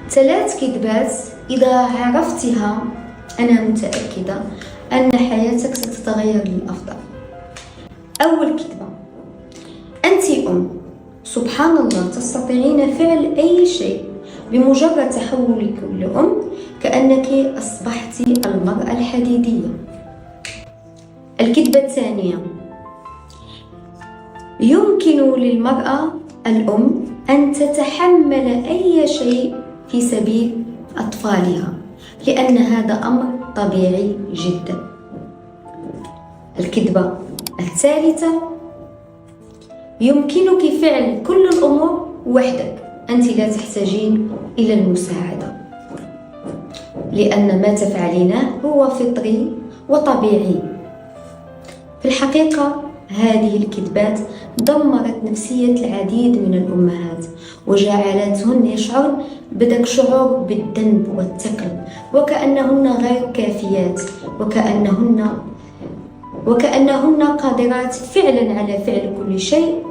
3 كذبات إذا عرفتها أنا متأكدة أن حياتك ستتغير للأفضل. أول كذبة: أنت أم، سبحان الله تستطيعين فعل أي شيء. بمجرد تحولك لأم كأنك أصبحت المرأة الحديدية. الكذبة الثانية: يمكن للمرأة الأم أن تتحمل أي شيء في سبيل أطفالها، لأن هذا أمر طبيعي جدا. الكذبة الثالثة: يمكنك فعل كل الأمور وحدك، أنت لا تحتاجين إلى المساعدة، لأن ما تفعلينه هو فطري وطبيعي. في الحقيقة هذه الكذبات دمرت نفسية العديد من الأمهات وجعلتهن يشعرن بدك شعور بالذنب والثقل، وكأنهن غير كافيات، وكأنهن قادرات فعلا على فعل كل شيء،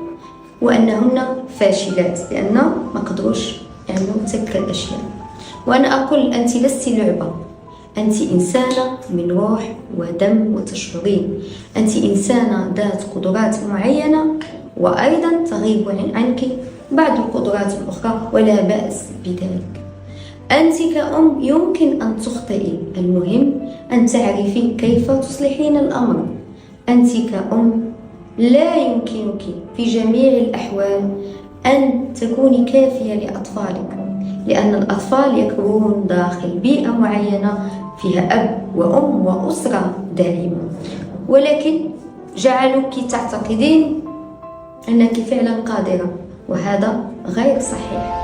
وأنهن فاشلات لأن ما قدروش يعملوا تلك الأشياء. وأنا أقول أنت لست لعبة، أنت إنسانة من روح ودم وتشعرين، أنت إنسانة ذات قدرات معينة، وأيضا تغيب عنك بعض القدرات الأخرى، ولا بأس بذلك. أنت كأم يمكن أن تخطئي، المهم أن تعرفي كيف تصلحين الأمر. أنت كأم لا يمكنك في جميع الأحوال أن تكوني كافية لأطفالك، لأن الأطفال يكبرون داخل بيئة معينة فيها أب وأم وأسرة دائمة، ولكن جعلوك تعتقدين أنك فعلا قادرة، وهذا غير صحيح.